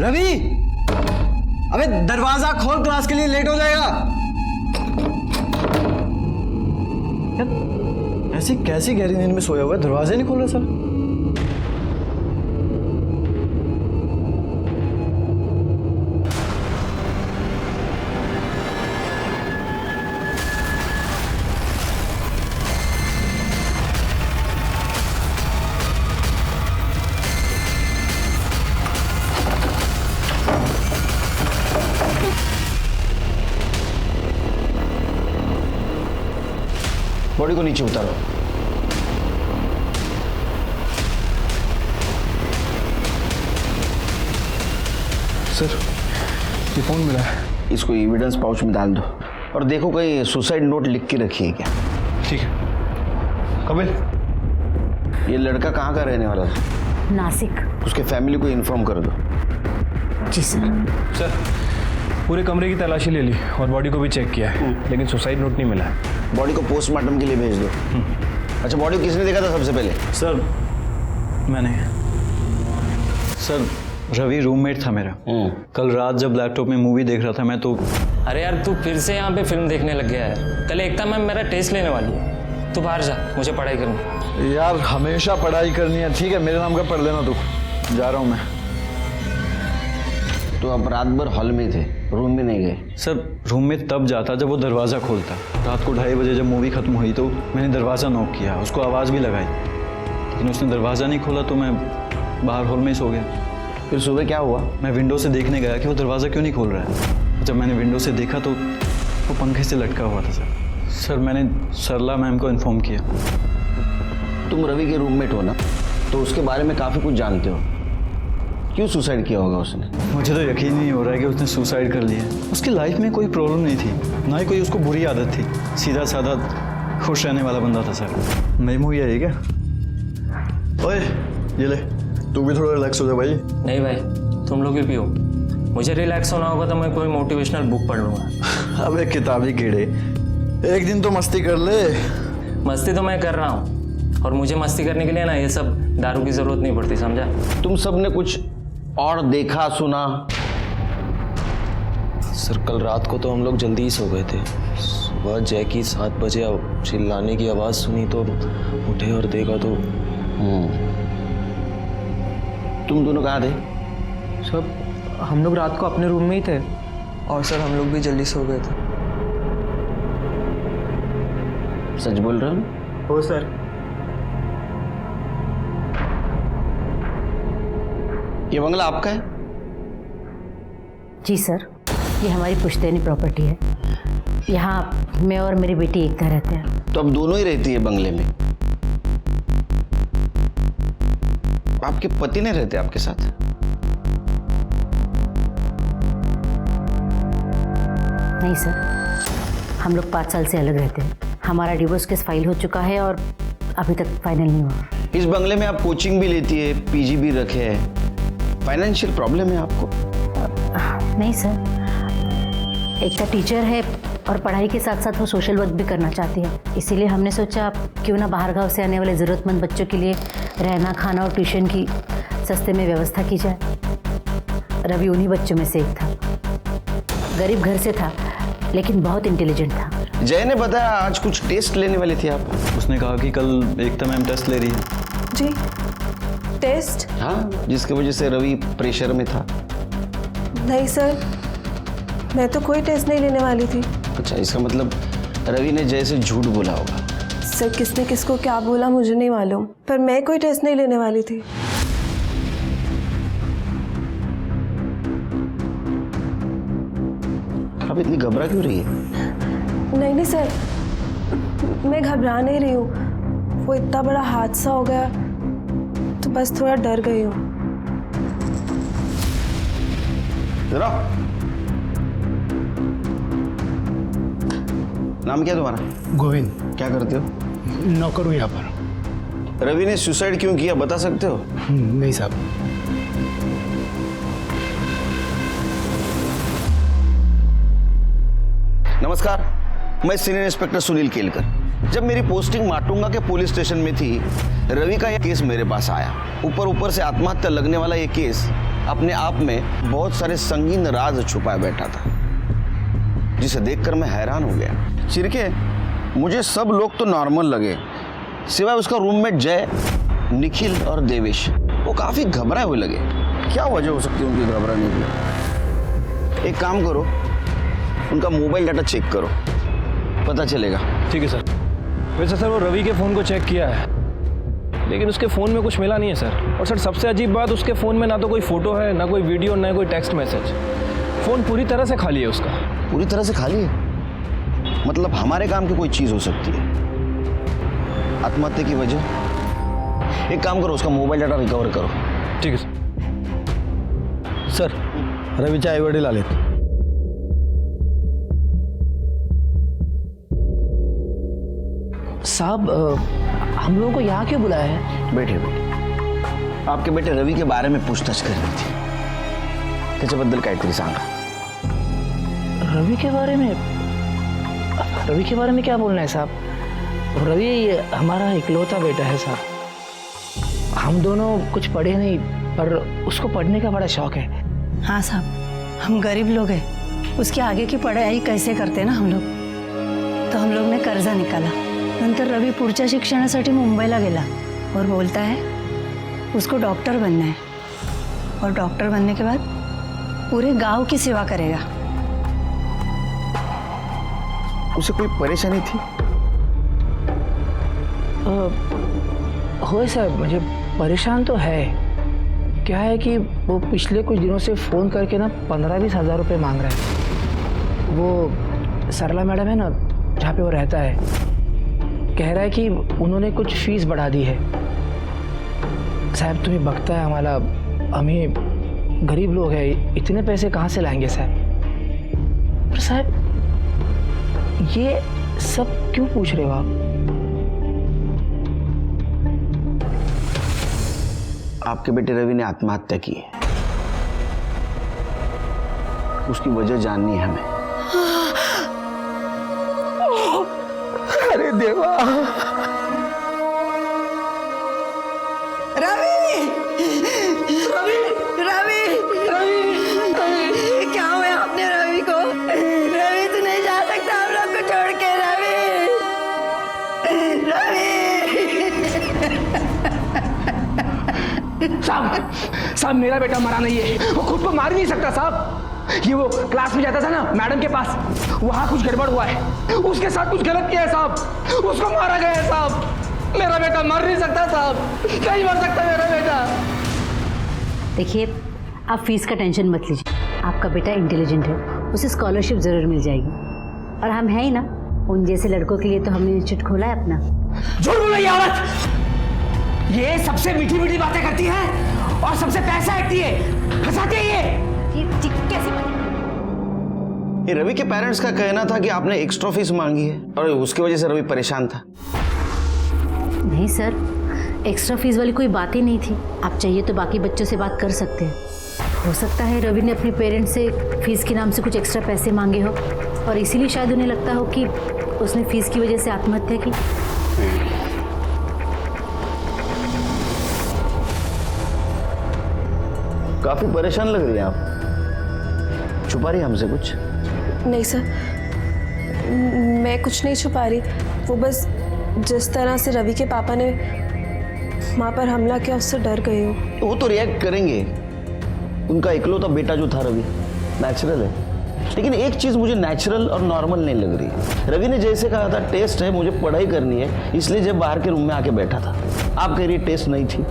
रवि, अबे दरवाजा खोल, क्लास के लिए लेट हो जाएगा। ऐसी कैसी गहरी नींद में सोया हुआ है, दरवाजा नहीं खोल रहा सर। बॉडी को नीचे उतारो। सर, ये फोन मिला है। इसको एविडेंस पाउच में डाल दो और देखो कहीं सुसाइड नोट लिख के रखी है क्या। ठीक है। कपिल, ये लड़का कहाँ का रहने वाला था? नासिक। उसके फैमिली को इन्फॉर्म कर दो। जी सर। सर, पूरे कमरे की तलाशी ले ली और बॉडी को भी चेक किया है, लेकिन सुसाइड नोट नहीं मिला है। बॉडी को पोस्टमार्टम के लिए भेज दो। अच्छा, बॉडी को किसने देखा था सबसे पहले? सर, मैंने। सर, रवि रूममेट था मेरा। कल रात जब लैपटॉप में मूवी देख रहा था मैं तो। अरे यार, तू फिर से यहाँ पे फिल्म देखने लग गया है। कल एकता मैम मेरा टेस्ट लेने वाली है, तू बाहर जा, मुझे पढ़ाई करनी। यार हमेशा पढ़ाई करनी है। ठीक है, मेरे नाम का पढ़ लेना तू। जा रहा हूँ मैं। तो आप रात भर हॉल में थे, रूम में नहीं गए? सर, रूम में तब जाता जब वो दरवाज़ा खोलता। रात को 2:30 बजे जब मूवी खत्म हुई तो मैंने दरवाज़ा नॉक किया, उसको आवाज़ भी लगाई, लेकिन उसने दरवाज़ा नहीं खोला तो मैं बाहर हॉल में ही सो गया। फिर सुबह क्या हुआ? मैं विंडो से देखने गया कि वो दरवाज़ा क्यों नहीं खोल रहा है। जब मैंने विंडो से देखा तो वो पंखे से लटका हुआ था। सर, मैंने सरला मैम को इन्फॉर्म किया। तुम रवि के रूममेट हो ना, तो उसके बारे में काफ़ी कुछ जानते हो। क्यों सुसाइड किया होगा उसने? मुझे तो यकीन नहीं हो रहा है कि उसने सुसाइड कर लिया। उसकी लाइफ में कोई प्रॉब्लम नहीं थी, ना ही कोई उसको बुरी आदत थी। सीधा साधा खुश रहने वाला बंदा था सर। नई मूवी आई है क्या? ओए, ये ले, तू भी थोड़ा रिलैक्स हो जा भाई। नहीं भाई, तुम लोग भी पियो। मुझे रिलैक्स होना होगा तो मैं कोई मोटिवेशनल बुक पढ़ लूँगा। अबे किताबी कीड़े, एक दिन तो मस्ती कर ले। मस्ती तो मैं कर रहा हूँ, और मुझे मस्ती करने के लिए ना ये सब दारू की ज़रूरत नहीं पड़ती, समझा? तुम सब ने कुछ और देखा सुना? सर, कल रात को तो हम लोग जल्दी ही सो गए थे। सुबह जैकी 7 बजे चिल्लाने की आवाज़ सुनी तो उठे और देखा तो। तुम दोनों कहाँ थे? सर, हम लोग रात को अपने रूम में ही थे, और सर हम लोग भी जल्दी सो गए थे। सच बोल रहे हो? हो सर। ये बंगला आपका है? जी सर, ये हमारी पुश्तैनी प्रॉपर्टी है। यहाँ मैं और मेरी बेटी एकता रहते हैं। तो अब दोनों ही रहती है बंगले में? आपके पति नहीं रहते आपके साथ? नहीं सर, हम लोग 5 साल से अलग रहते हैं। हमारा डिवोर्स केस फाइल हो चुका है और अभी तक फाइनल नहीं हुआ। इस बंगले में आप कोचिंग भी लेती है, पीजी भी रखे है, फाइनेंशियल प्रॉब्लम है आपको? नहीं सर, एकता टीचर है और पढ़ाई के साथ साथ वो सोशल वर्क भी करना चाहती है। इसीलिए हमने सोचा क्यों ना बाहर गांव से आने वाले ज़रूरतमंद बच्चों के लिए रहना, खाना और ट्यूशन की सस्ते में व्यवस्था की जाए। रवि उन्हीं बच्चों में से एक था। गरीब घर से था, लेकिन बहुत इंटेलिजेंट था। जय ने बताया आज कुछ टेस्ट लेने वाली थी आप। उसने कहा कि कल एकता मैम टेस्ट ले रही है। जी, टेस्ट? हाँ, जिसकी वजह से रवि प्रेशर में था। नहीं सर, मैं तो कोई टेस्ट नहीं लेने वाली थी। अच्छा, इसका मतलब रवि ने जय से झूठ बोला होगा। सर, किसने किसको क्या बोला मुझे नहीं मालूम, पर मैं कोई टेस्ट नहीं लेने वाली थी। आप इतनी घबरा क्यों रही है? नहीं सर, मैं घबरा नहीं रही हूँ। वो इतना बड़ा हादसा हो गया तो बस थोड़ा डर गई हूँ। जरा, नाम क्या तुम्हारा? गोविंद। क्या करते हो? नौकर हूँ यहाँ पर। रवि ने सुसाइड क्यों किया बता सकते हो? नहीं साहब। नमस्कार, मैं सीनियर इंस्पेक्टर सुनील केलकर। जब मेरी पोस्टिंग माटुंगा के पुलिस स्टेशन में थी, रवि का यह केस मेरे पास आया। ऊपर से आत्महत्या लगने वाला ये केस अपने आप में बहुत सारे संगीन राज छुपाए बैठा था, जिसे देखकर मैं हैरान हो गया। चिरके, मुझे सब लोग तो नॉर्मल लगे, सिवाय उसका रूममेट जय, निखिल और देवेश। वो काफी घबराए हुए लगे। क्या वजह हो सकती है उनकी घबराने की? एक काम करो, उनका मोबाइल डाटा चेक करो, पता चलेगा। ठीक है सर। वैसे सर वो रवि के फ़ोन को चेक किया है, लेकिन उसके फ़ोन में कुछ मिला नहीं है सर। और सर सबसे अजीब बात, उसके फ़ोन में ना तो कोई फ़ोटो है, ना कोई वीडियो, ना कोई टेक्स्ट मैसेज। फ़ोन पूरी तरह से खाली है उसका। पूरी तरह से खाली है? मतलब हमारे काम की कोई चीज़ हो सकती है। आत्महत्या की वजह? एक काम करो, उसका मोबाइल डाटा रिकवर करो। ठीक है सर। सर रवीचे आई वडील आलेत. साहब हम लोगों को यहाँ क्यों बुलाया है? बैठे बैठे। आपके बेटे रवि के बारे में पूछताछ करनी थी, त्याच्याबद्दल काहीतरी सांगा। रवि के बारे में? रवि के बारे में क्या बोलना है साहब? रवि हमारा इकलौता बेटा है साहब। हम दोनों कुछ पढ़े नहीं, पर उसको पढ़ने का बड़ा शौक है। हाँ साहब, हम गरीब लोग हैं, उसके आगे की पढ़ाई कैसे करते ना हम लोग, तो हम लोग ने कर्जा निकाला। नंतर रवि पुढच्या शिक्षणासाठी मुंबईला गेला और बोलता है उसको डॉक्टर बनना है, और डॉक्टर बनने के बाद पूरे गांव की सेवा करेगा। उसे कोई परेशानी थी? हो साहब, मुझे परेशान तो है। क्या है कि वो पिछले कुछ दिनों से फ़ोन करके ना 15-20 हज़ार रुपये मांग रहे हैं। वो सरला मैडम है ना, जहाँ पे वो रहता है, कह रहा है कि उन्होंने कुछ फीस बढ़ा दी है। साहब तुम्हें बकता है हमारा, हमें गरीब लोग हैं, इतने पैसे कहाँ से लाएंगे साहब? पर साहब ये सब क्यों पूछ रहे हो आप? आपके बेटे रवि ने आत्महत्या की है, उसकी वजह जाननी है हमें। अरे देवा! रवि! रवि! रवि! रवि! क्या हुआ आपने रवि को? रवि तू नहीं जा सकता हम लोग को छोड़ के। रवि! रवि! साहब मेरा बेटा मरा नहीं है, वो खुद को मार नहीं सकता साहब। ये वो क्लास में जाता था ना मैडम के पास, वहाँ कुछ गड़बड़ हुआ है, उसके साथ कुछ गलत किया है साहब, उसको मारा गया है साहब। मेरा बेटा मर नहीं सकता साहब, नहीं मर सकता मेरा बेटा। देखिए, आप फीस का टेंशन मत लीजिए, आपका बेटा इंटेलिजेंट है, उसे स्कॉलरशिप ज़रूर मिल जाएगी। और हम हैं ही ना, उन जैसे लड़कों के लिए तो हमने इंस्टीट्यूट खोला है अपना। झूठ बोल रही है औरत, ये सबसे मीठी मीठी बातें करती है और सबसे पैसा ऐंठती है, फंसाती है ये कैसे? ये रवि के पेरेंट्स का कहना था कि आपने एक्स्ट्रा फीस मांगी है और उसकी वजह से रवि परेशान था। नहीं सर, एक्स्ट्रा फीस वाली कोई बात ही नहीं थी। आप चाहिए तो बाकी बच्चों से बात कर सकते हैं। हो सकता है रवि ने अपने पेरेंट्स से फीस के नाम से कुछ एक्स्ट्रा पैसे मांगे हो, और इसीलिए शायद उन्हें लगता हो कि उसने फीस की वजह से आत्महत्या की। काफी परेशान लग रही है आप, छुपा रही है हमसे कुछ? नहीं सर, मैं कुछ नहीं छुपा रही। वो बस जिस तरह से रवि के पापा ने माँ पर हमला किया उससे डर गई हूँ। वो तो रिएक्ट करेंगे, उनका इकलौता बेटा जो था रवि, नेचुरल है। लेकिन एक चीज़ मुझे नेचुरल और नॉर्मल नहीं लग रही। रवि ने जैसे कहा था टेस्ट है, मुझे पढ़ाई करनी है, इसलिए जब बाहर के रूम में आके बैठा था। आप कह रही टेस्ट नहीं थी।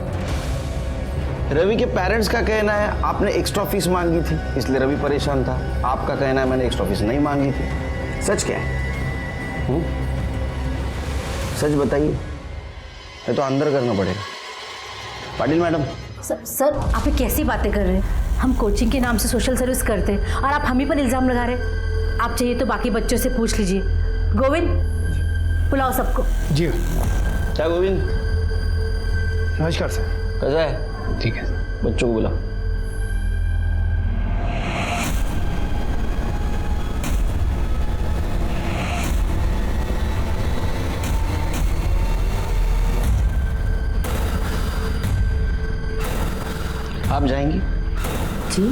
रवि के पेरेंट्स का कहना है आपने एक्स्ट्रा फीस मांगी थी, इसलिए रवि परेशान था। आपका कहना है मैंने एक्स्ट्रा फीस नहीं मांगी थी। सच क्या है? सच बताइए, ये तो अंदर करना पड़ेगा। पाटिल मैडम। सर आप ये कैसी बातें कर रहे हैं? हम कोचिंग के नाम से सोशल सर्विस करते हैं और आप हम ही पर इल्ज़ाम लगा रहे हैं। आप चाहिए तो बाकी बच्चों से पूछ लीजिए। गोविंद, बुलाओ सबको। जी क्या गोविंद? नमस्कार सर। कैसा है? ठीक है, बच्चों को बुला। आप जाएंगी? जी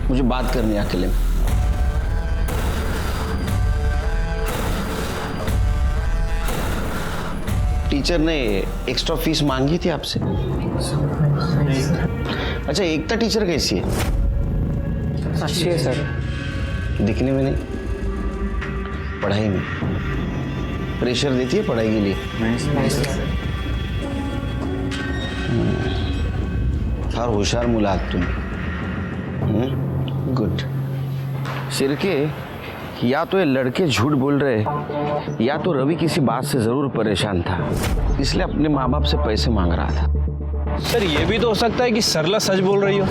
मुझे बात करनी है अकेले में। टीचर ने एक्स्ट्रा फीस मांगी थी आपसे? अच्छा, एकता टीचर कैसी है? अच्छी है सर। दिखने में नहीं, पढ़ाई में प्रेशर देती है पढ़ाई के लिए? नहीं सर। फार होशियार मुला तुम। गुड। सिरके, या तो ये लड़के झूठ बोल रहे या तो रवि किसी बात से जरूर परेशान था, इसलिए अपने माँ बाप से पैसे मांग रहा था। सर ये भी तो हो सकता है कि सरला सच बोल रही हो,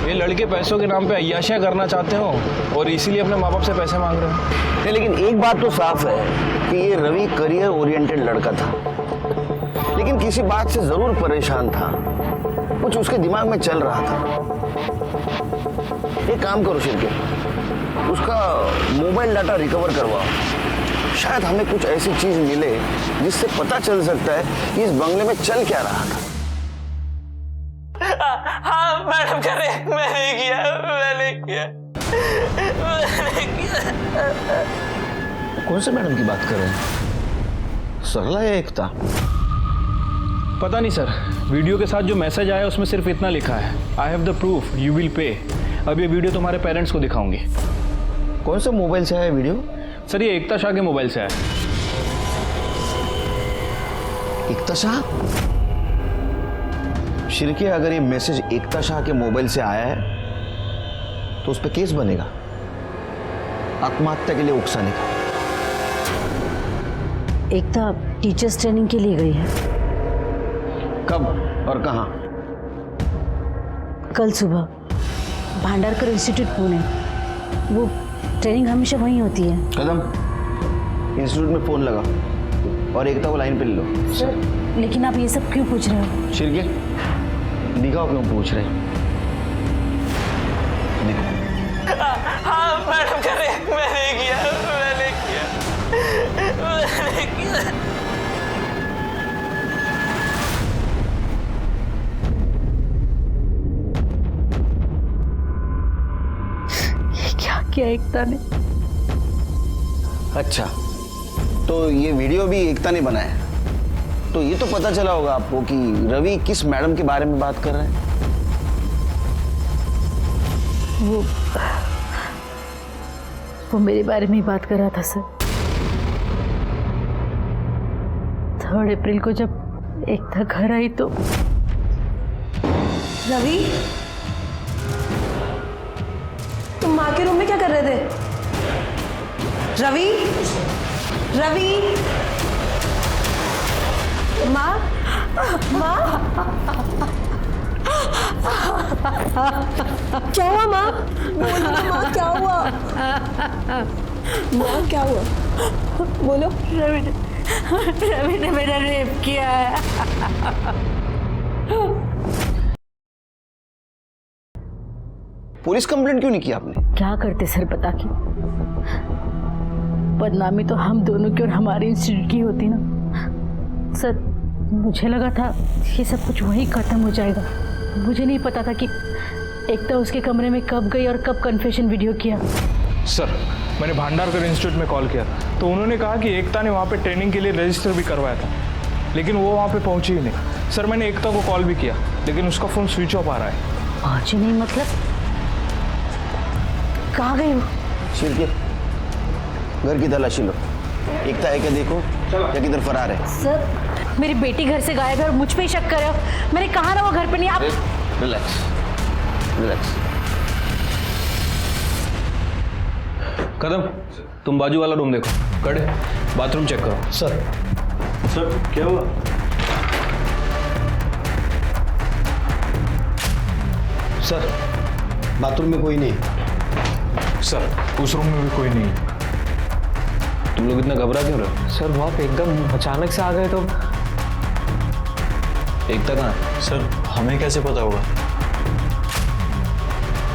ये लड़के पैसों के नाम पे अय्याशियां करना चाहते हो और इसीलिए अपने माँ बाप से पैसे मांग रहे हो। नहीं, लेकिन एक बात तो साफ है कि ये रवि करियर ओरिएंटेड लड़का था, लेकिन किसी बात से जरूर परेशान था, कुछ उसके दिमाग में चल रहा था। एक काम करो शिरके, उसका मोबाइल डाटा रिकवर करवाओ, शायद हमें कुछ ऐसी चीज मिले जिससे पता चल सकता है कि इस बंगले में चल क्या रहा था। हाँ मैडम कह रहे, मैंने किया। कौन से मैडम की बात कर रहे हैं? सरला या एकता? पता नहीं सर, वीडियो के साथ जो मैसेज आया उसमें सिर्फ इतना लिखा है, I have the proof, you will pay. अब ये वीडियो तुम्हारे पेरेंट्स को दिखाऊंगी। कौन से मोबाइल से आया वीडियो? सर ये एकता शाह के मोबाइल से आया। एकता शाह? शिरके, अगर ये मैसेज एकता शाह के मोबाइल से आया है तो उस पर केस बनेगा, आत्महत्या के लिए उकसाने का। एकता टीचर्स ट्रेनिंग के लिए गई है। कब और कहाँ? कल सुबह भांडारकर इंस्टीट्यूट पुणे। वो ट्रेनिंग हमेशा वहीं होती है। कदम, इंस्टीट्यूट में फोन लगा और एकता को लाइन पे ले लो। सर लेकिन आप ये सब क्यों पूछ रहे हो? शिरके, दिखाओ क्यों पूछ रहे हैं। हाँ मैडम कह रहे, मैंने किया। क्या किया एकता ने? अच्छा, तो ये वीडियो भी एकता ने बनाया, तो ये तो पता चला होगा आपको कि रवि किस मैडम के बारे में बात कर रहे हैं। वो मेरे बारे में ही बात कर रहा था सर। 3 अप्रैल को जब एकता घर आई तो रवि, तुम माँ के रूम में क्या कर रहे थे? रवि, रवि, माँ, माँ, क्या हुआ माँ? बोलो ना माँ, क्या हुआ? माँ क्या हुआ? बोलो। रवि ने मेरा रेप किया है। पुलिस कंप्लेंट क्यों नहीं की आपने? क्या करते सर बता के? बदनामी तो हम दोनों की और हमारे इंस्टीट्यूट की होती ना सर। मुझे लगा था ये सब कुछ वहीं खत्म हो जाएगा। मुझे नहीं पता था कि एकता उसके कमरे में कब गई और कब कन्फेशन वीडियो किया। सर मैंने भांडारकर इंस्टीट्यूट में कॉल किया तो उन्होंने कहा कि एकता ने वहाँ पे ट्रेनिंग के लिए रजिस्टर भी करवाया था, लेकिन वो वहाँ पे पहुँची ही नहीं। सर मैंने एकता को कॉल भी किया लेकिन उसका फ़ोन स्विच ऑफ आ रहा है। पहुँची नहीं मतलब? कहाँ गई वो? शिरके, घर की तलाशी लो, एकता है क्या देखो या किधर फरार है। सर मेरी बेटी घर से गायब है और मुझ पे ही शक कर रहे हो। मैंने कहा ना वो घर पे नहीं। आप रिलैक्स, रिलैक्स। कदम, तुम बाजू वाला रूम देखो। कड़े, बाथरूम चेक करो। सर, सर क्या हुआ? सर बाथरूम में कोई नहीं। सर उस रूम में भी कोई नहीं। तुम लोग इतना घबरा क्यों रहे हो? सर वो आप एकदम अचानक से आ गए तो। एकता कहाँ है? सर हमें कैसे पता होगा?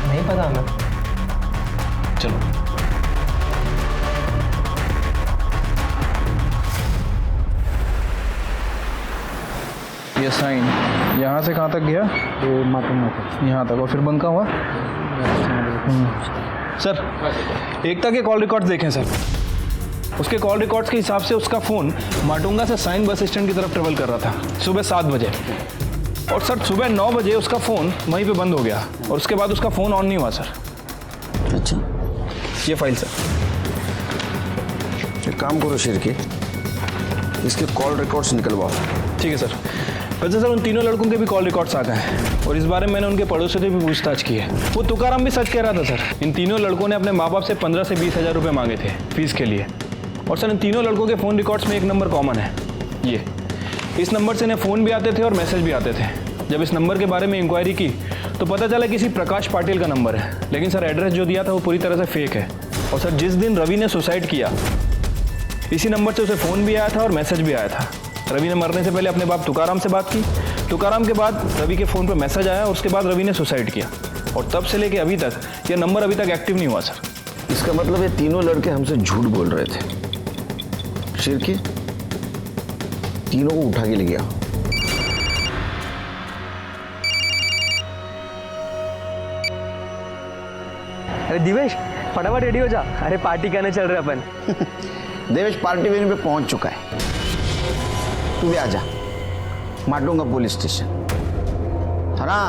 नहीं पता हमें। चलो ये साइन यहाँ से कहाँ तक गया? ये माटुंगा तक। यहाँ तक, और फिर बंका हुआ? सर एकता के कॉल रिकॉर्ड्स देखें सर। उसके कॉल रिकॉर्ड्स के हिसाब से उसका फ़ोन माटुंगा से साइन बस स्टैंड की तरफ ट्रेवल कर रहा था सुबह 7 बजे, और सर सुबह 9 बजे उसका फ़ोन वहीं पे बंद हो गया और उसके बाद उसका फ़ोन ऑन नहीं हुआ सर। अच्छा, ये फाइल सर। एक काम करो शिरके, इसके कॉल रिकॉर्ड्स निकलवाओ। ठीक है सर। वैसे सर उन तीनों लड़कों के भी कॉल रिकॉर्ड्स आ गए हैं और इस बारे में मैंने उनके पड़ोसियों से भी पूछताछ की है। वो तुकाराम भी सच कह रहा था सर। इन तीनों लड़कों ने अपने माँ बाप से 15 से 20 हज़ार रुपये मांगे थे फीस के लिए। और सर इन तीनों लड़कों के फ़ोन रिकॉर्ड्स में एक नंबर कॉमन है, ये। इस नंबर से इन्हें फ़ोन भी आते थे और मैसेज भी आते थे। जब इस नंबर के बारे में इंक्वायरी की तो पता चला किसी प्रकाश पाटिल का नंबर है, लेकिन सर एड्रेस जो दिया था वो पूरी तरह से फेक है। और सर जिस दिन रवि ने सुसाइड किया, इसी नंबर से उसे फ़ोन भी आया था और मैसेज भी आया था। रवि ने मरने से पहले अपने बाप तुकाराम से बात की, तुकाराम के बाद रवि के फ़ोन पर मैसेज आया और उसके बाद रवि ने सुसाइड किया। और तब से लेके अभी तक यह नंबर अभी तक एक्टिव नहीं हुआ सर। इसका मतलब ये तीनों लड़के हमसे झूठ बोल रहे थे। शिरके, तीनों को उठा के ले गया। अरे दिवेश, फटाफट रेडी हो जा। अरे पार्टी करने चल रहे अपन। देवेश पार्टी वेन्यू पे पहुंच चुका है, तू भी आजा। Matunga police station. है ना,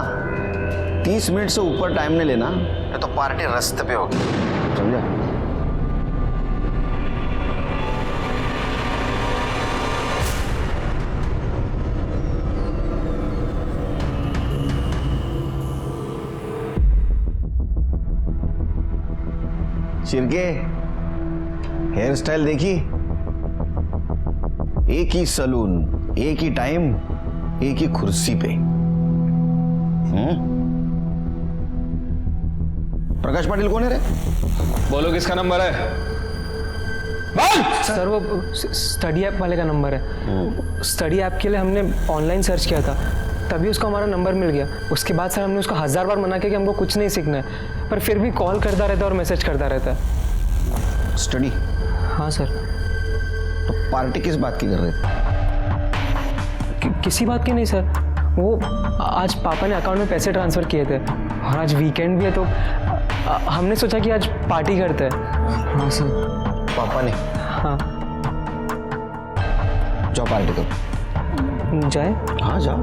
30 मिनट से ऊपर टाइम नहीं लेना, नहीं तो पार्टी रास्ते पे होगी, समझा? शिरके, हेयर स्टाइल देखी? एक ही सलून, एक ही टाइम, एक ही कुर्सी पे। प्रकाश पाटिल कौन है रे? बोलो किसका नंबर है? सर वो स्टडी ऐप वाले का नंबर है। स्टडी ऐप के लिए हमने ऑनलाइन सर्च किया था, तभी उसको हमारा नंबर मिल गया। उसके बाद सर हमने उसको 1000 बार मना किया कि हमको कुछ नहीं सीखना है, पर फिर भी कॉल करता रहता है और मैसेज करता रहता है। स्टडी? हाँ सर। तो पार्टी किस बात की कर रहे थे? किसी बात की नहीं सर, वो आज पापा ने अकाउंट में पैसे ट्रांसफ़र किए थे और आज वीकेंड भी है, तो हमने सोचा कि आज पार्टी करते हैं। हाँ सर। पापा ने? हाँ। जाओ पार्टी करो। जाए? हाँ जाओ।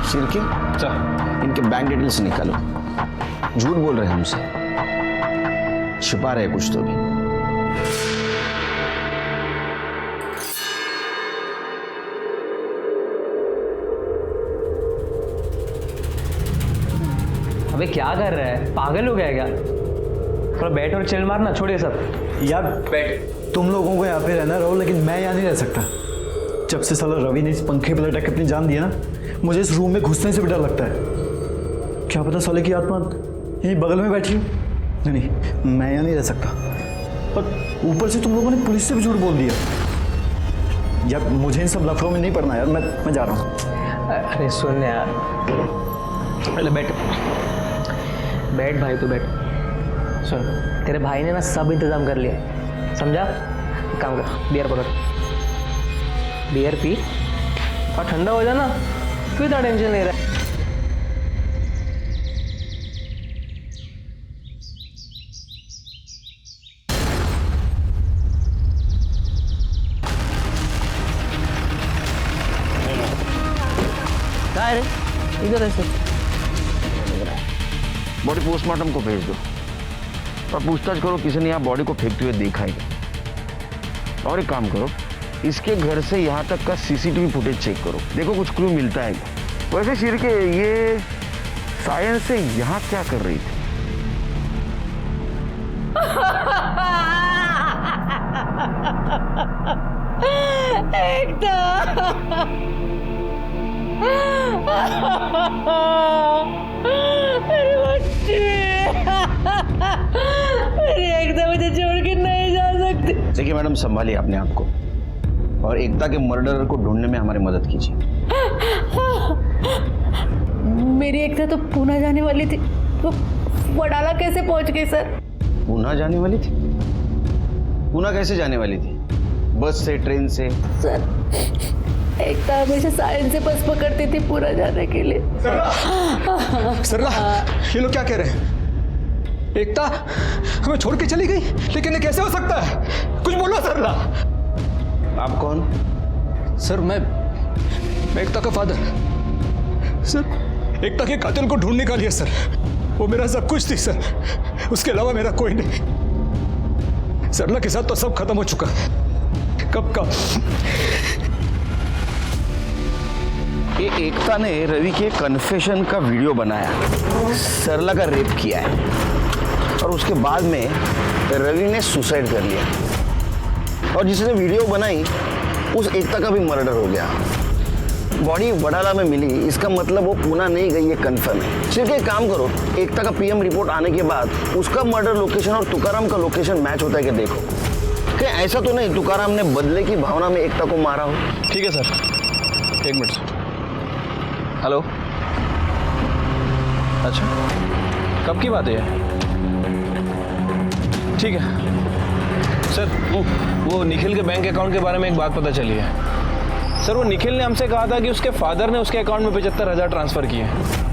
शिरके, इनके बैंक डिटेल्स निकालो। झूठ बोल रहे हैं हमसे, छिपा रहे कुछ तो भी। अबे क्या कर रहा है, पागल हो गया क्या? थोड़ा बैठ और चिल मारना, छोड़िए सब। यार बैठ। तुम लोगों को यहाँ पे रहना रहो, लेकिन मैं यहाँ नहीं रह सकता। जब से साला रवि ने इस पंखे पे लटक के अपनी जान दी ना, मुझे इस रूम में घुसने से भी डर लगता है। क्या पता साले की आत्मा यहीं बगल में बैठी हो। नहीं, मैं यहाँ नहीं रह सकता। और ऊपर से तुम लोगों ने पुलिस से भी झूठ बोल दिया। यार मुझे इन सब लफड़ों में नहीं पड़ना यार, मैं जा रहा हूँ। अरे सुन यार, पहले बैठ बैठ भाई, तू बैठ। सुन, तेरे भाई ने ना सब इंतजाम कर लिया, समझा? एक काम कर, बियर पकड़, बियर पी और ठंडा हो जाना, क्यों इतना टेंशन ले रहा है? क्या है रे? इधर ऐसे बॉडी पोस्टमार्टम को भेज दो और पूछताछ करो किसी ने यहाँ बॉडी को फेंकते हुए देखा है क्या। और एक काम करो, इसके घर से यहाँ तक का सीसीटीवी फुटेज चेक करो, देखो कुछ क्लू मिलता है क्या। वैसे शिरके, ये सायंस से यहाँ क्या कर रही थी? एकदम मुझे छोड़ के नहीं जा सकती। देखिए मैडम, संभालिए अपने आप को और एकता के मर्डरर को ढूंढने में हमारी मदद कीजिए। मेरी एकता तो पूना जाने वाली थी, वो वडाला कैसे पहुंच गई सर? पूना जाने वाली थी? पूना कैसे जाने वाली थी? बस से, ट्रेन से? सर एकता हमेशा सायन से बस पकड़ती थी पूरा जाने के लिए। सरला, ये लोग क्या कह रहे हैं? एकता हमें छोड़ के चली गई, लेकिन ये कैसे हो सकता है? कुछ बोलो सरला। आप कौन? सर मैं एकता का फादर। सर एकता के कातिल को ढूंढ निकालिए सर। वो मेरा सब कुछ थी सर, उसके अलावा मेरा कोई नहीं। सरला के साथ तो सब खत्म हो चुका है। कब का ये एकता ने रवि के कन्फेशन का वीडियो बनाया, सरला का रेप किया है और उसके बाद में रवि ने सुसाइड कर लिया और जिसने वीडियो बनाई उस एकता का भी मर्डर हो गया। बॉडी वडाला में मिली, इसका मतलब वो पुणे नहीं गई, ये कंफर्म है। सिर्फ एक काम करो, एकता का पीएम रिपोर्ट आने के बाद उसका मर्डर लोकेशन और तुकाराम का लोकेशन मैच होता है कि देखो। क्या ऐसा तो नहीं तुकाराम ने बदले की भावना में एकता को मारा हो? ठीक है सर, 1 मिनट सर। हेलो, अच्छा कब की बात है ये? ठीक है सर, वो निखिल के बैंक अकाउंट के बारे में एक बात पता चली है सर। वो निखिल ने हमसे कहा था कि उसके फादर ने उसके अकाउंट में 75,000 ट्रांसफ़र किए।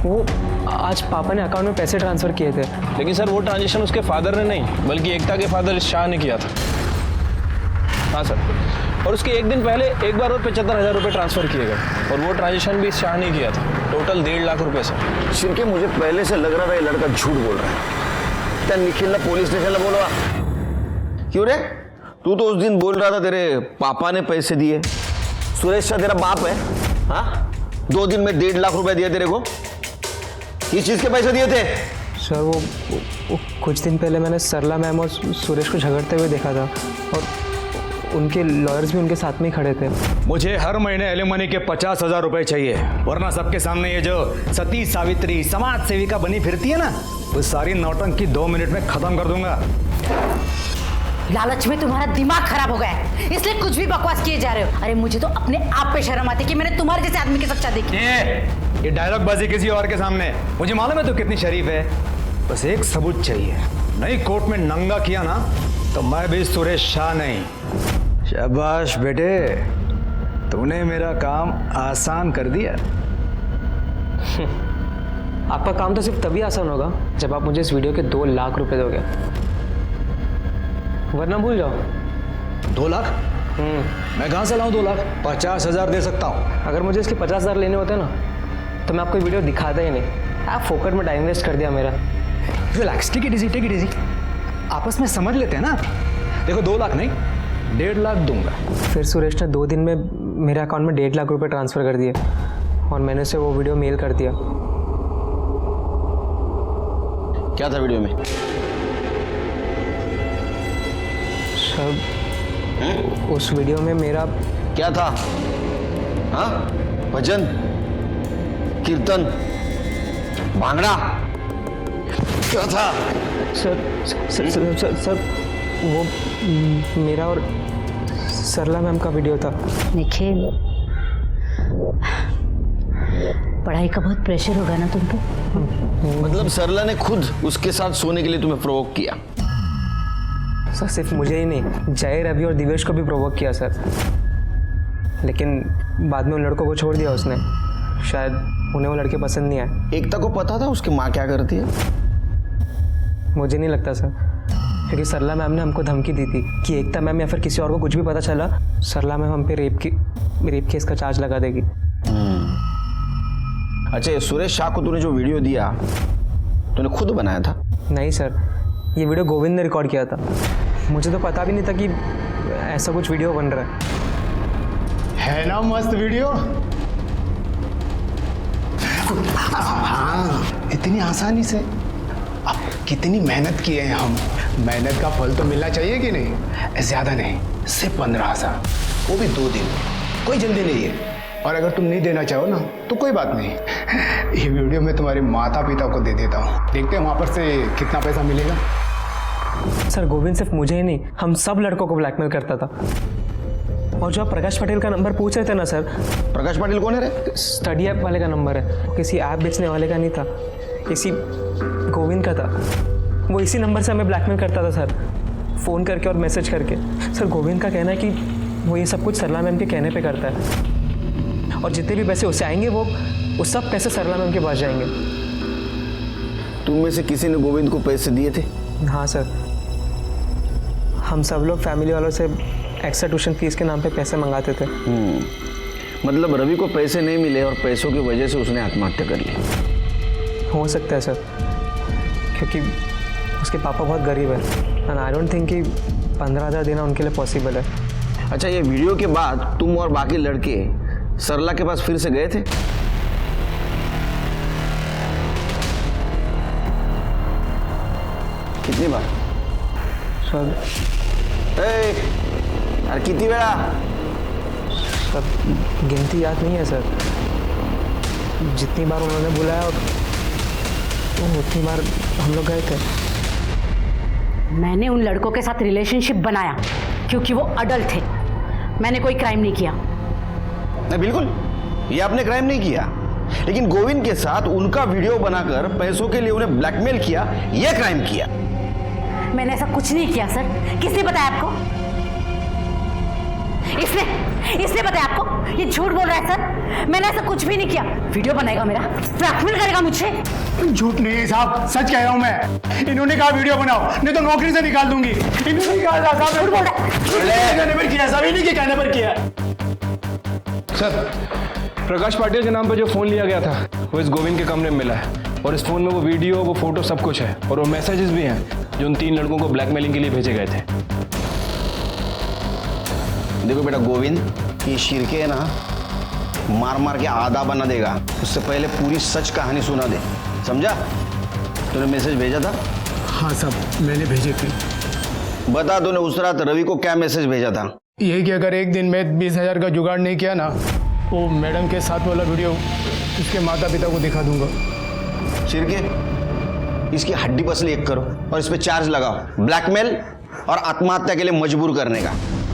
वो आज पापा ने अकाउंट में पैसे ट्रांसफ़र किए थे। लेकिन सर वो ट्रांजेक्शन उसके फादर ने नहीं बल्कि एकता के फादर शाह ने किया था। हाँ सर, और उसके एक दिन पहले एक बार और 75,000 रुपये ट्रांसफ़र किए गए और वो ट्रांजेक्शन भी शाह ने किया था। टोटल 1.5 लाख रुपये सर। शिरके मुझे पहले से लग रहा था ये लड़का झूठ बोल रहा है। क्या निखिल ने पुलिस स्टेशन में बोला? क्यों रे, तू तो उस दिन बोल रहा था तेरे पापा ने पैसे दिए। सुरेश शाह तेरा बाप है? हाँ, 2 दिन में 1.5 लाख रुपए दिए तेरे को। किस चीज के पैसे दिए थे? सर वो कुछ दिन पहले मैंने सरला मैम और सुरेश को झगड़ते हुए देखा था और उनके लॉयर्स भी उनके साथ में ही खड़े थे। मुझे हर महीने एलिमनी के 50,000 रुपए चाहिए, वरना सबके सामने ये जो सती सावित्री समाज सेविका बनी फिरती है ना, वो सारी नौटंकी 2 मिनट में खत्म कर दूंगा। लालच में तुम्हारा दिमाग खराब हो गया है, इसलिए कुछ भी बकवास किए जा रहे हो। अरे मुझे तो अपने आप पे शर्म आती कि मैंने तुम्हारे जैसे आदमी की सच्चा देखी। ये डायलॉग बाजी किसी और के सामने। मुझे मालूम है तू कितनी शरीफ है, बस एक सबूत चाहिए। नहीं कोर्ट में नंगा किया ना तो मैं भी सुरेश शाह नहीं। शाबाश बेटे, तूने मेरा काम आसान कर दिया। आपका काम तो सिर्फ तभी आसान होगा जब आप मुझे इस वीडियो के 2 लाख रुपए दोगे, वरना भूल जाओ। 2 लाख? मैं कहाँ से लाऊं 2 लाख? 50,000 दे सकता हूँ। अगर मुझे इसके 50,000 लेने होते ना तो मैं आपको वीडियो दिखाता ही नहीं। आप फोकट में टाइम वेस्ट कर दिया मेरा। Relax, take it easy. आपस में समझ लेते हैं ना। देखो 2 लाख नहीं, 1.5 लाख दूंगा। फिर सुरेश ने 2 दिन में मेरे अकाउंट में 1.5 लाख रुपए ट्रांसफ़र कर दिए और मैंने उसे वो वीडियो मेल कर दिया। क्या था वीडियो में? सब उस वीडियो में मेरा क्या था? हाँ, भजन, कीर्तन, भांगड़ा, क्या था? सर वो मेरा और सरला मैम का वीडियो था। निखिल, पढ़ाई का बहुत प्रेशर होगा ना तुम पे? मतलब सरला ने खुद उसके साथ सोने के लिए तुम्हें प्रोवोक किया? सर सिर्फ मुझे ही नहीं, जय, रवि और दिवेश को भी प्रोवोक किया सर। लेकिन बाद में उन लड़कों को छोड़ दिया उसने, शायद उन्हें वो लड़के पसंद नहीं आए। एकता को पता था उसकी माँ क्या करती है? मुझे नहीं लगता सर, क्योंकि सरला मैम ने हमको धमकी दी थी कि एकता मैम या फिर किसी और को कुछ भी पता चला, सरला मैम हम पे रेप केस का चार्ज लगा देगी। अच्छा, सुरेश शाह को तूने जो वीडियो दिया तूने खुद बनाया था? नहीं सर, ये वीडियो गोविंद ने रिकॉर्ड किया था। मुझे तो पता भी नहीं था कि ऐसा कुछ वीडियो बन रहा है ना मस्त वीडियो। हाँ, इतनी आसानी से। अब कितनी मेहनत किए हैं हम, मेहनत का फल तो मिलना चाहिए कि नहीं? ज्यादा नहीं, सिर्फ 15,000, वो भी 2 दिन। कोई जल्दी नहीं है, और अगर तुम नहीं देना चाहो ना तो कोई बात नहीं, ये वीडियो मैं तुम्हारे माता पिता को दे देता हूँ। देखते हैं वहाँ पर से कितना पैसा मिलेगा। सर गोविंद सिर्फ मुझे ही नहीं, हम सब लड़कों को ब्लैकमेल करता था। और जो आप प्रकाश पटेल का नंबर पूछ रहे थे ना सर, प्रकाश पटेल कौन है रे? स्टडी ऐप वाले का नंबर है, किसी ऐप बेचने वाले का नहीं था, किसी गोविंद का था। वो इसी नंबर से हमें ब्लैकमेल करता था सर, फ़ोन करके और मैसेज करके। सर गोविंद का कहना है कि वो ये सब कुछ सरला मैम के कहने पे करता है, और जितने भी पैसे उससे आएंगे वो सब पैसे सरला मैम के पास जाएंगे। तुम में से किसी ने गोविंद को पैसे दिए थे? हाँ सर, हम सब लोग फैमिली वालों से एक्स्ट्रा ट्यूशन फीस के नाम पे पैसे मंगाते थे। मतलब रवि को पैसे नहीं मिले और पैसों की वजह से उसने आत्महत्या कर ली। हो सकता है सर, क्योंकि उसके पापा बहुत गरीब है, एंड आई डोंट थिंक कि 15,000 देना उनके लिए पॉसिबल है। अच्छा, ये वीडियो के बाद तुम और बाकी लड़के सरला के पास फिर से गए थे? कितनी बार? सर यार कितनी बेड़ा? सर गिनती याद नहीं है सर, जितनी बार उन्होंने बुलाया उतनी बार हम लोग गए थे। मैंने उन लड़कों के साथ रिलेशनशिप बनाया क्योंकि वो अडल्ट थे। मैंने कोई क्राइम नहीं किया। नहीं, बिल्कुल ये आपने क्राइम नहीं किया, लेकिन गोविंद के साथ उनका वीडियो बनाकर पैसों के लिए उन्हें ब्लैकमेल किया, यह क्राइम किया। मैंने ऐसा कुछ नहीं किया सर। किसने बताया आपको? इसने बताया आपको? ये झूठ बोल रहा है सर। मैंने ऐसा कुछ भी नहीं किया। वीडियो बनाएगा मेरा, ब्लैकमेल करेगा मुझे। झूठ नहीं है साहब, सच कह रहा हूं मैं। इन्होंने कहा वीडियो बनाओ, नहीं तो नौकरी से निकाल दूंगी। इन्होंने कहा साहब, झूठ बोल रहा है। कहने पर किया, सभी ने कहने पर किया। सर, प्रकाश पाटिल के नाम पर जो फ़ोन लिया गया था वो इस गोविंद के कमरे में मिला है, और इस फ़ोन में वो वीडियो, वो फोटो सब कुछ है, और वो मैसेजेस भी हैं जो उन 3 लड़कों को ब्लैकमेलिंग के लिए भेजे गए थे। देखो बेटा गोविंद, ये शिरके है ना, मार मार के आधा बना देगा। उससे पहले पूरी सच कहानी सुना दे, समझा? तूने मैसेज भेजा था? हाँ साहब, मैंने भेजे थे। बता तूने उस रात रवि को क्या मैसेज भेजा था? यही कि अगर एक दिन में 20,000 का जुगाड़ नहीं किया ना, वो मैडम के साथ वाला वीडियो उसके माता पिता को दिखा दूंगा। शिरके, इसकी हड्डी पसली एक करो और इस पे चार्ज लगाओ, ब्लैकमेल और आत्महत्या के लिए मजबूर करने का।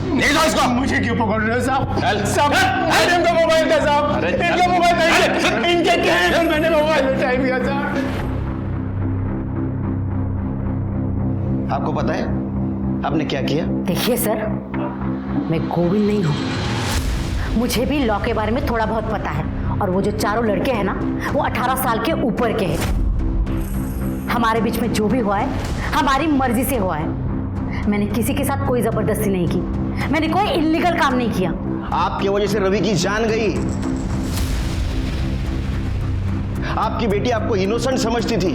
ले जाओ इसको। मुझे क्यों पकड़ रहे हो साहब? साहब, मैडम का मोबाइल था साहब। इनका मोबाइल नहीं, इनके कहने पर मैंने मोबाइल उठाई दिया साहब। आपको पता है आपने क्या किया? देखिए सर, मैं गोविंद नहीं हूँ। मुझे भी लॉ के बारे में थोड़ा बहुत पता है, और वो जो चारों लड़के हैं ना, वो 18 साल के ऊपर के हैं। हमारे बीच में जो भी हुआ है हमारी मर्जी से हुआ है। मैंने किसी के साथ कोई जबरदस्ती नहीं की, मैंने कोई इल्लीगल काम नहीं किया। आपकी वजह से रवि की जान गई। आपकी बेटी आपको इनोसेंट समझती थी,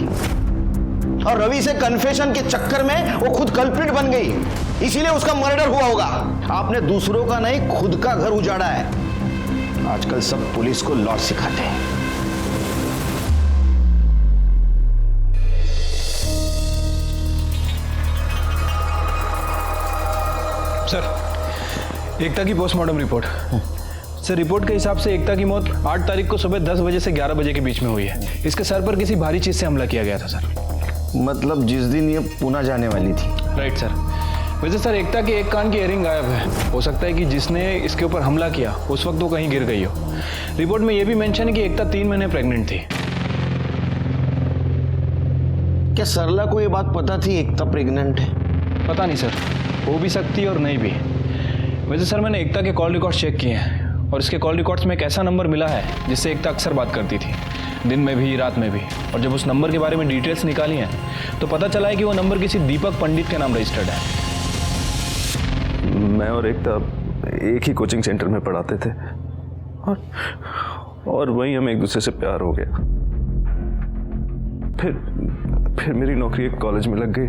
और रवि से कन्फेशन के चक्कर में वो खुद कल्प्रिट बन गई, इसीलिए उसका मर्डर हुआ होगा। आपने दूसरों का नहीं, खुद का घर उजाड़ा है। आजकल सब पुलिस को लॉ सिखाते हैं। सर, एकता की पोस्टमार्टम रिपोर्ट। सर, रिपोर्ट के हिसाब से एकता की मौत 8 तारीख को सुबह 10 बजे से 11 बजे के बीच में हुई है। इसके सर पर किसी भारी चीज से हमला किया गया था सर। मतलब जिस दिन ये पुणे जाने वाली थी? Right sir. वैसे सर, एकता के एक कान की इयरिंग गायब है। हो सकता है कि जिसने इसके ऊपर हमला किया उस वक्त वो कहीं गिर गई हो। रिपोर्ट में यह भी मेंशन है कि एकता 3 महीने प्रेग्नेंट थी। क्या सरला को ये बात पता थी एकता प्रेग्नेंट है? पता नहीं सर, हो भी सकती है और नहीं भी। वैसे सर, मैंने एकता के कॉल रिकॉर्ड्स चेक किए हैं, और इसके कॉल रिकॉर्ड्स में एक ऐसा नंबर मिला है जिससे एकता अक्सर बात करती थी, दिन में भी रात में भी। और जब उस नंबर के बारे में डिटेल्स निकाली हैं तो पता चला है कि वो नंबर किसी दीपक पंडित के नाम रजिस्टर्ड है। मैं और एकता एक ही कोचिंग सेंटर में पढ़ाते थे, और वहीं हमें एक दूसरे से प्यार हो गया। फिर मेरी नौकरी एक कॉलेज में लग गई,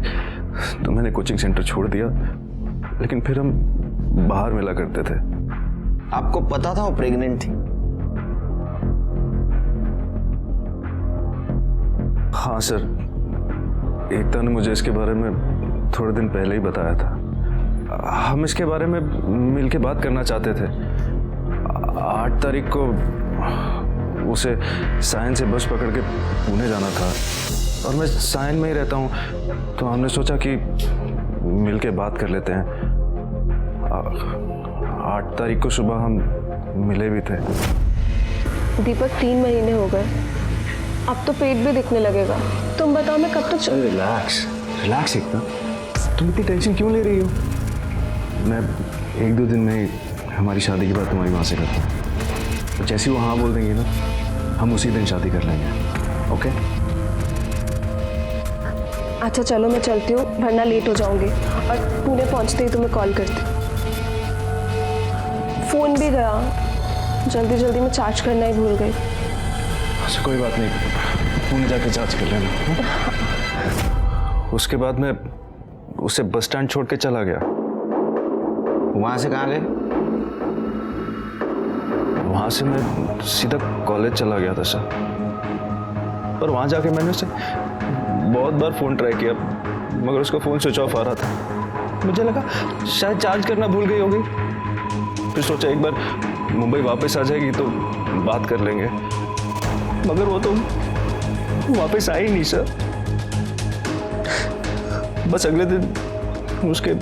तो मैंने कोचिंग सेंटर छोड़ दिया, लेकिन फिर हम बाहर मिला करते थे। आपको पता था वो प्रेग्नेंट थी? हाँ सर, एकता ने मुझे इसके बारे में थोड़े दिन पहले ही बताया था। हम इसके बारे में मिलके बात करना चाहते थे। 8 तारीख को उसे सायन से बस पकड़ के पुणे जाना था, और मैं सायन में ही रहता हूँ, तो हमने सोचा कि मिलके बात कर लेते हैं। 8 तारीख को सुबह हम मिले भी थे। दीपक 3 महीने हो गए, अब तो पेट भी दिखने लगेगा। तुम बताओ मैं कब तक रिलैक्स एकता, तुम इतनी टेंशन क्यों ले रही हो? मैं 1-2 दिन में ही हमारी शादी की बात तुम्हारी माँ से करते हैं। तो जैसे ही वो हाँ बोल देंगी ना, हम उसी दिन शादी कर लेंगे। ओके? अच्छा चलो मैं चलती हूँ, वरना लेट हो जाऊंगी। और पुणे पहुँचते ही तुम्हें कॉल करती हूँ। फ़ोन भी गया, जल्दी जल्दी में चार्ज करना ही भूल गई। अच्छा कोई बात नहीं, पुणे जाके चार्ज कर लेना। उसके बाद मैं उसे बस स्टैंड छोड़ के चला गया। वहां से कहाँ गए? वहाँ से मैं सीधा कॉलेज चला गया था सर। पर वहाँ जाके मैंने उसे बहुत बार फ़ोन ट्राई किया, मगर उसका फ़ोन स्विच ऑफ आ रहा था। मुझे लगा शायद चार्ज करना भूल गई होगी। फिर सोचा एक बार मुंबई वापस आ जाएगी तो बात कर लेंगे, मगर वो तो वापस आई नहीं सर। बस अगले दिन उसके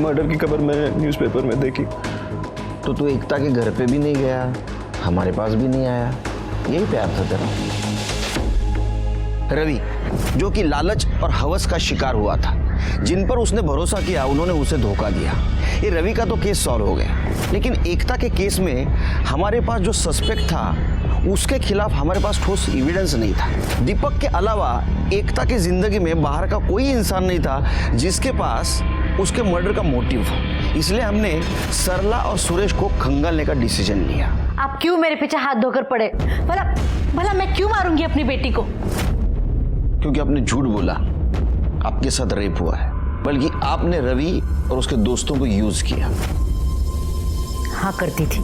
मर्डर की खबर मैंने न्यूज़पेपर में देखी। तो तू एकता के घर पे भी नहीं गया, हमारे पास भी नहीं आया, यही प्यार था तेरा? रवि, जो कि लालच और हवस का शिकार हुआ था, जिन पर उसने भरोसा किया उन्होंने उसे धोखा दिया। ये रवि का तो केस सॉल्व हो गया, लेकिन एकता के केस में हमारे पास जो सस्पेक्ट था उसके खिलाफ हमारे पास ठोस एविडेंस नहीं था। दीपक के अलावा एकता की जिंदगी में बाहर का कोई इंसान नहीं था जिसके पास उसके मर्डर का मोटिव हो। इसलिए हमने सरला और सुरेश को खंगालने का डिसीजन लिया। आप क्यों मेरे पीछे हाथ धोकर पड़े? भला मैं क्यों मारूंगी अपनी बेटी को? क्योंकि आपने झूठ बोला आपके साथ रेप हुआ है, बल्कि आपने रवि और उसके दोस्तों को यूज किया। हाँ करती थी,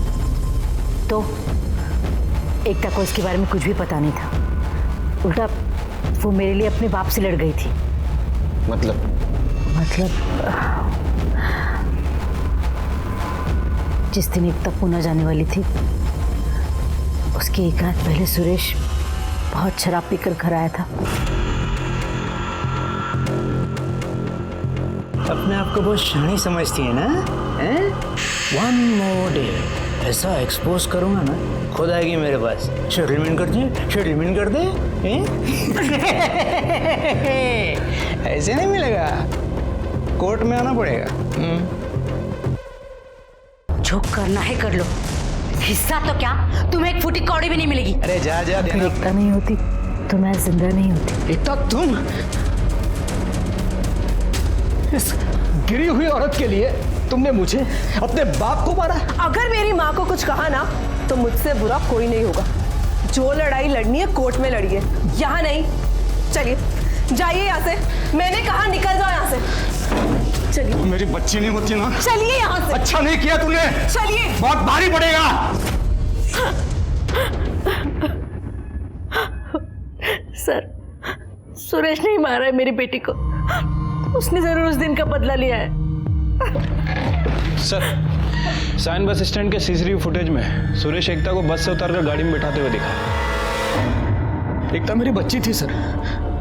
तो एकता को इसके बारे में कुछ भी पता नहीं था। उल्टा वो मेरे लिए अपने बाप से लड़ गई थी। मतलब जिस दिन एकता पुणे जाने वाली थी उसके एक रात पहले सुरेश बहुत शराब पीकर घर आया था। अपने आप को बहुत शानी समझती है ना? वन मोर डे ऐसा एक्सपोज करूंगा ना, खुद आएगी मेरे पास। सेटलमेंट कर दे ऐसे नहीं मिलेगा, कोर्ट में आना पड़ेगा। जो करना है कर लो, हिस्सा तो क्या तुम्हें एक फूटी कौड़ी भी नहीं मिलेगी। अरे जा अगर एकता नहीं होती तो मैं जिंदा नहीं होती। एकता, तुम इस गिरी हुई औरत के लिए तुमने मुझे अपने बाप को मारा। अगर मेरी माँ को कुछ कहा ना तो मुझसे बुरा कोई नहीं होगा। जो लड़ाई लड़नी है कोर्ट में लड़िए, यहाँ नहीं। चलिए जाइए यहाँ से, मैंने कहा निकल जाओ यहाँ से। चलिए। मेरी बच्ची नहीं होती ना। चलिए यहाँ से। अच्छा नहीं किया तूने। चलिए। बहुत भारी पड़ेगा। सर, सुरेश नहीं मारा है मेरी बेटी को, उसने जरूर उस दिन का बदला लिया है। सर, साइन बस स्टैंड के सीसीटीवी फुटेज में सुरेश एकता को बस से उतारकर गाड़ी में बिठाते हुए दिखा। एकता मेरी बच्ची थी सर,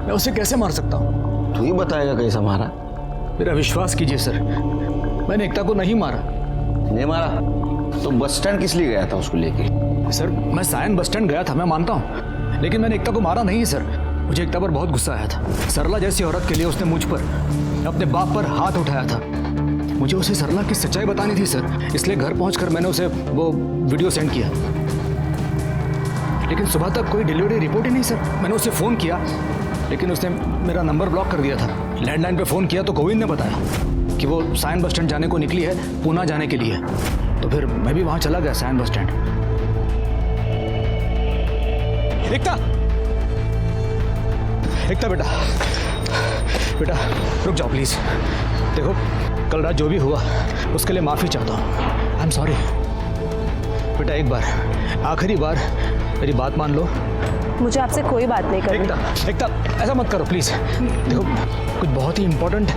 मैं उसे कैसे मार सकता हूँ? तू ही बताएगा कैसा मारा। मेरा विश्वास कीजिए सर, मैंने एकता को नहीं मारा। नहीं मारा तो बस स्टैंड किस लिए गया था उसको लेके? सर, मैं सायन बस स्टैंड गया था, मैं मानता हूँ, लेकिन मैंने एकता को मारा नहीं सर। मुझे एकता पर बहुत गुस्सा आया था। सरला जैसी औरत के लिए उसने मुझ पर, अपने बाप पर हाथ उठाया था। मुझे उसे सरला की सच्चाई बतानी थी सर, इसलिए घर पहुंचकर मैंने उसे वो वीडियो सेंड किया। लेकिन सुबह तक कोई डिलीवरी रिपोर्ट ही नहीं सर। मैंने उसे फ़ोन किया, लेकिन उसने मेरा नंबर ब्लॉक कर दिया था। लैंडलाइन पे फ़ोन किया तो गोविंद ने बताया कि वो सायन बस स्टैंड जाने को निकली है, पुणे जाने के लिए। तो फिर मैं भी वहाँ चला गया सायन बस स्टैंड। एकता, एकता बेटा रुक जाओ प्लीज़। देखो, कल रात जो भी हुआ उसके लिए माफ़ी चाहता हूँ। आई एम सॉरी बेटा, एक बार आखिरी बार मेरी बात मान लो। मुझे आपसे कोई बात नहीं करनी। एकता ऐसा मत करो प्लीज़। देखो, कुछ बहुत ही इम्पोर्टेंट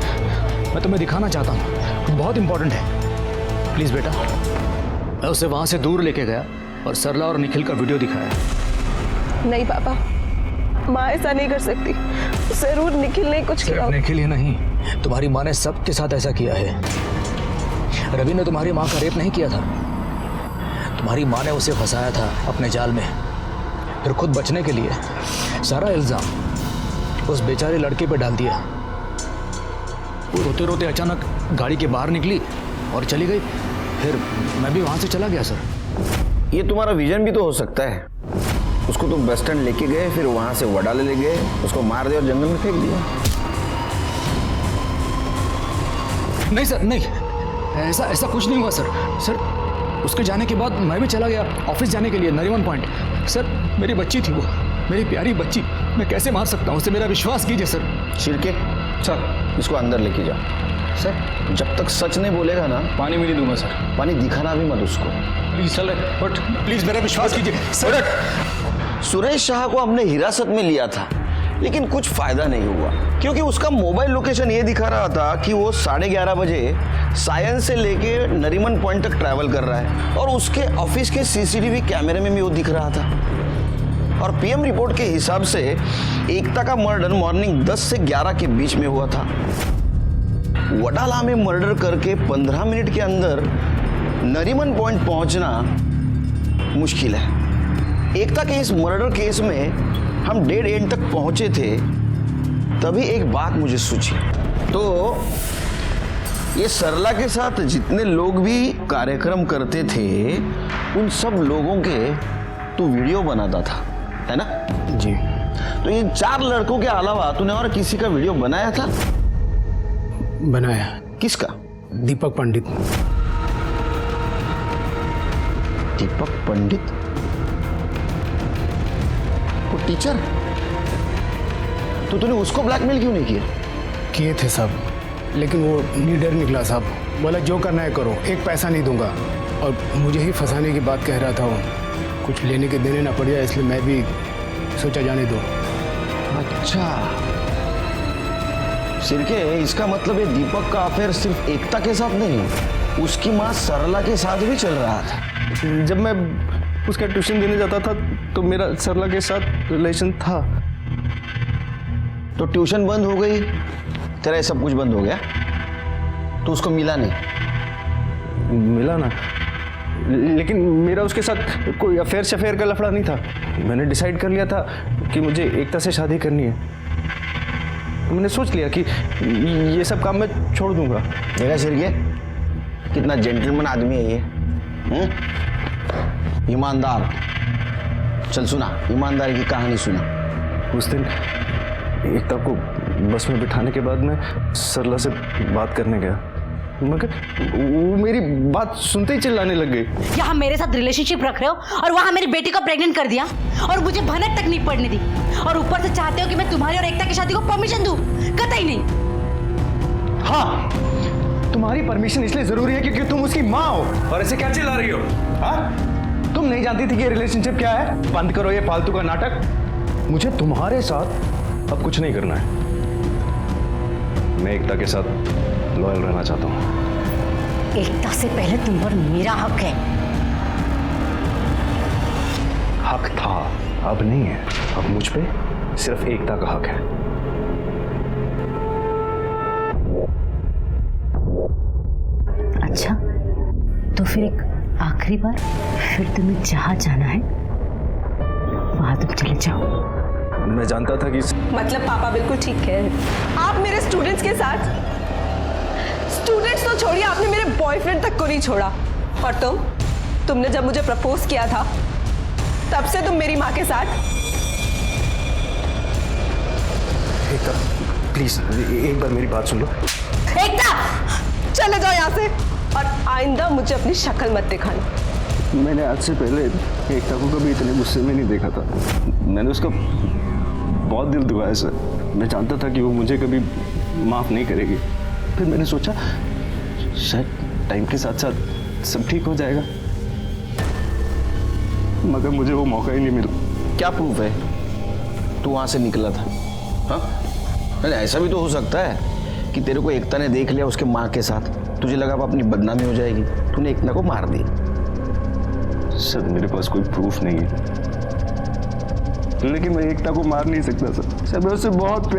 मैं तुम्हें दिखाना चाहता हूँ, कुछ बहुत इम्पोर्टेंट है। प्लीज़ बेटा। मैं उसे वहाँ से दूर लेके गया और सरला और निखिल का वीडियो दिखाया। नहीं पापा, माँ ऐसा नहीं कर सकती। जरूर निखिल ने कुछ किया। निखिल ही नहीं, तुम्हारी माँ ने सबके साथ ऐसा किया है। रवि ने तुम्हारी माँ का रेप नहीं किया था, तुम्हारी माँ ने उसे फंसाया था अपने जाल में, फिर खुद बचने के लिए सारा इल्जाम उस बेचारे लड़के पे डाल दिया। वो रोते रोते अचानक गाड़ी के बाहर निकली और चली गई। फिर मैं भी वहाँ से चला गया सर। ये तुम्हारा विजन भी तो हो सकता है। उसको तुम बस स्टैंड लेके गए, फिर वहां से वडाले ले गए, उसको मार दिया और जंगल में फेंक दिया। नहीं सर, नहीं, ऐसा कुछ नहीं हुआ सर। उसके जाने के बाद मैं भी चला गया ऑफिस जाने के लिए नरीमन पॉइंट। सर मेरी बच्ची थी वो, मेरी प्यारी बच्ची, मैं कैसे मार सकता हूँ उसे? मेरा विश्वास कीजिए सर। शिरके सर, इसको अंदर लेके जाओ। सर जब तक सच नहीं बोलेगा ना, पानी भी नहीं दूंगा सर। पानी दिखाना भी मत उसको। प्लीज चल, बट प्लीज मेरा विश्वास कीजिए सर। सुरेश शाह को हमने हिरासत में लिया था, लेकिन कुछ फायदा नहीं हुआ, क्योंकि उसका मोबाइल लोकेशन ये दिखा रहा था कि वो 11:30 बजे सायन से लेके नरीमन पॉइंट तक ट्रैवल कर रहा है, और उसके ऑफिस के सीसीटीवी कैमरे में भी वो दिख रहा था। और पीएम रिपोर्ट के हिसाब से एकता का मर्डर मॉर्निंग 10 से 11 के बीच में हुआ था। वडाला में मर्डर करके 15 मिनट के अंदर नरीमन पॉइंट पहुंचना मुश्किल है। एकता के इस मर्डर केस में हम डेड एंड तक पहुंचे थे, तभी एक बात मुझे सूझी। तो ये सरला के साथ जितने लोग भी कार्यक्रम करते थे, उन सब लोगों के तू वीडियो बनाता था, है ना? जी। तो इन 4 लड़कों के अलावा तूने और किसी का वीडियो बनाया था? बनाया। किसका? दीपक पंडित। दीपक पंडित? वो टीचर? तो तूने उसको ब्लैकमेल क्यों नहीं किया? किए थे सब, लेकिन वो लीडर निकला साहब, बोला जो करना है करो, एक पैसा नहीं दूंगा, और मुझे ही फंसाने की बात कह रहा था वो। कुछ लेने के देने ना पड़ जाए, इसलिए मैं भी सोचा जाने दो। अच्छा सिरके, इसका मतलब ये दीपक का अफेयर सिर्फ एकता के साथ नहीं, उसकी माँ सरला के साथ भी चल रहा था। जब मैं उसका ट्यूशन देने जाता था तो मेरा सरला के साथ रिलेशन था। तो ट्यूशन बंद हो गई, तेरा ये सब कुछ बंद हो गया, तो उसको मिला नहीं? मिला ना, लेकिन मेरा उसके साथ कोई अफेयर शफेयर का लफड़ा नहीं था। मैंने डिसाइड कर लिया था कि मुझे एकता से शादी करनी है। मैंने सोच लिया कि ये सब काम मैं छोड़ दूंगा। देखा सिरके, कितना जेंटलमैन आदमी है ये, ईमानदार। चल सुना, ईमानदारी की कहानी सुना। उस दिन एकता को बस में बिठाने के बाद मैं सरला से बात करने गया, मगर वो मेरी बात सुनते ही चिल्लाने लग गई। यहाँ मेरे साथ रिलेशनशिप रख रहे हो और वहाँ मेरी बेटी को प्रेग्नेंट कर दिया, और मुझे भनक तक नहीं पड़ने दी, और ऊपर से चाहते हो कि मैं तुम्हारी और एकता की शादी को परमिशन दूं? कतई नहीं। हाँ, तुम्हारी परमिशन इसलिए जरूरी है क्योंकि तुम उसकी माँ हो। और ऐसे क्या चिल्ला रही हो? हाँ, तुम नहीं जानती थी कि ये रिलेशनशिप क्या है? बंद करो ये फालतू का नाटक। मुझे तुम्हारे साथ अब कुछ नहीं करना है। मैं एकता के साथ लॉयल रहना चाहता हूँ। एकता से पहले तुम पर मेरा हक है। हक था, अब नहीं है। अब मुझ पे सिर्फ एकता का हक है। अच्छा, तो फिर एक आखिरी बार, फिर तुम्हें जहाँ जाना है वहां तुम चले जाओ। मैं जानता था कि मतलब पापा बिल्कुल ठीक है। आप मेरे स्टूडेंट्स के साथ, स्टूडेंट्स तो छोड़िए, आपने मेरे बॉयफ्रेंड तक को नहीं छोड़ा। और तुमने जब मुझे प्रपोज किया था, तब से तुम मेरी माँ के साथ। एकता प्लीज एक बार मेरी बात सुन लो। एकता, चले जाओ यहाँ से, और आइंदा मुझे अपनी शक्ल मत दिखाना। मैंने आज से पहले एकता को कभी इतने गुस्से में नहीं देखा था। मैंने उसका बहुत दिल दुखाया सर। मैं जानता था कि वो मुझे कभी माफ़ नहीं करेगी। फिर मैंने सोचा शायद टाइम के साथ साथ सब ठीक हो जाएगा, मगर मुझे वो मौका ही नहीं मिला। क्या प्रूफ है तू वहां से निकला था? हाँ, नहीं, ऐसा भी तो हो सकता है कि तेरे को एकता ने देख लिया उसके माँ के साथ, तुझे लगा वो अपनी बदनामी हो जाएगी, तूने एकता को मार दी। सर मेरे पास कोई प्रूफ नहीं है, लेकिन मैं एकता को मार नहीं सकता सर। सर मैं उससे बहुत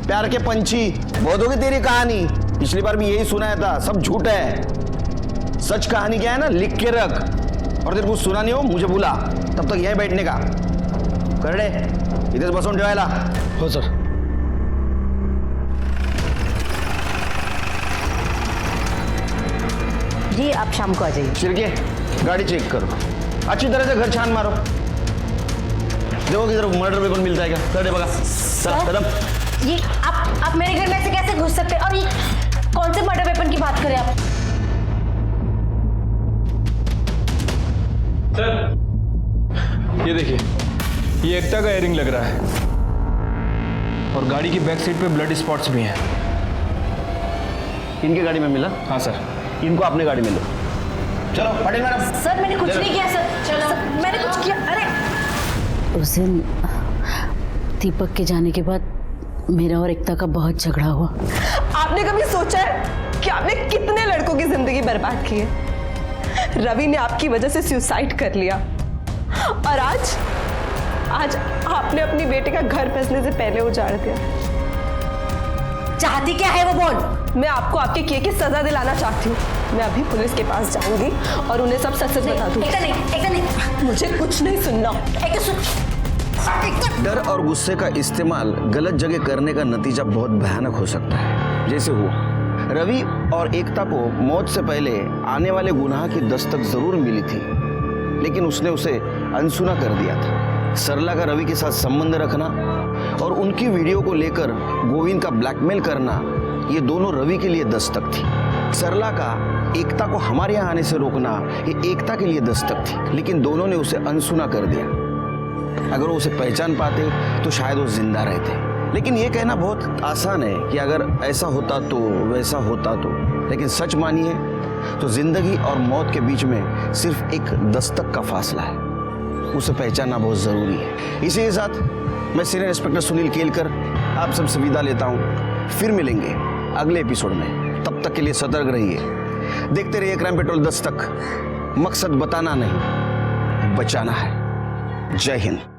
प्यार के पंछी, बहुत होगी तेरी कहानी। पिछली बार भी यही सुनाया था, सब झूठ है। सच कहानी क्या है ना, लिख के रख, और तेरे को सुना नहीं हो मुझे बुला, तब तक यहीं बैठने का। कर दे, इधर बसून ठेवायला। हो सर। जी आप शाम को आ जाइए। शिरके, गाड़ी चेक करो, अच्छी तरह से घर छान मारो, देखो किधर मर्डर वेपन मिलता है क्या। कर दे बगा, चल कदम। ये आप मेरे घर में से कैसे घुस सकते हैं? और ये कौन से मर्डर वेपन की बात करें आप? सर ये देखिए, ये एकता का एयरिंग लग रहा है और गाड़ी की बैक सीट पे ब्लड स्पॉट्स भी हैं। इनके गाड़ी में मिला? हाँ सर। इनको अपने गाड़ी में लो। चलो पटेल मैडम। सर मैंने कुछ नहीं किया सर। चलो मैंने कुछ किया? अरे उस दिन दीपक के जाने के बाद मेरा और एकता का बहुत झगड़ा हुआ। आपने कभी सोचा है कि आपने कितने लड़कों की जिंदगी बर्बाद की है? रवि ने आपकी वजह से सुसाइड कर लिया और आज आपने अपनी बेटे का घर बसने से पहले उजाड़ दिया। चाहती क्या है वो बोल। मैं आपको आपके किए की सजा दिलाना चाहती हूँ। मैं अभी पुलिस के पास जाऊंगी और उन्हें सब सच बता दूंगी। एकता नहीं, मुझे कुछ नहीं सुनना। डर और गुस्से का इस्तेमाल गलत जगह करने का नतीजा बहुत भयानक हो सकता है। जैसे हुआ रवि और एकता को मौत से पहले आने वाले गुनाह की दस्तक जरूर मिली थी, लेकिन उसने उसे अनसुना कर दिया था। सरला का रवि के साथ संबंध रखना और उनकी वीडियो को लेकर गोविंद का ब्लैकमेल करना, ये दोनों रवि के लिए दस्तक थी। सरला का एकता को हमारे यहाँ आने से रोकना, ये एकता के लिए दस्तक थी, लेकिन दोनों ने उसे अनसुना कर दिया। अगर वो उसे पहचान पाते तो शायद वो जिंदा रहते। लेकिन ये कहना बहुत आसान है कि अगर ऐसा होता तो वैसा होता तो, लेकिन सच मानिए तो जिंदगी और मौत के बीच में सिर्फ एक दस्तक का फासला है। उसे पहचानना बहुत जरूरी है। इसी के साथ मैं सीनियर इंस्पेक्टर सुनील केलकर आप सबसे विदा लेता हूँ। फिर मिलेंगे अगले एपिसोड में। तब तक के लिए सतर्क रहिए, देखते रहिए क्राइम पेट्रोल दस्तक। मकसद बताना नहीं, बचाना है। जय हिंद।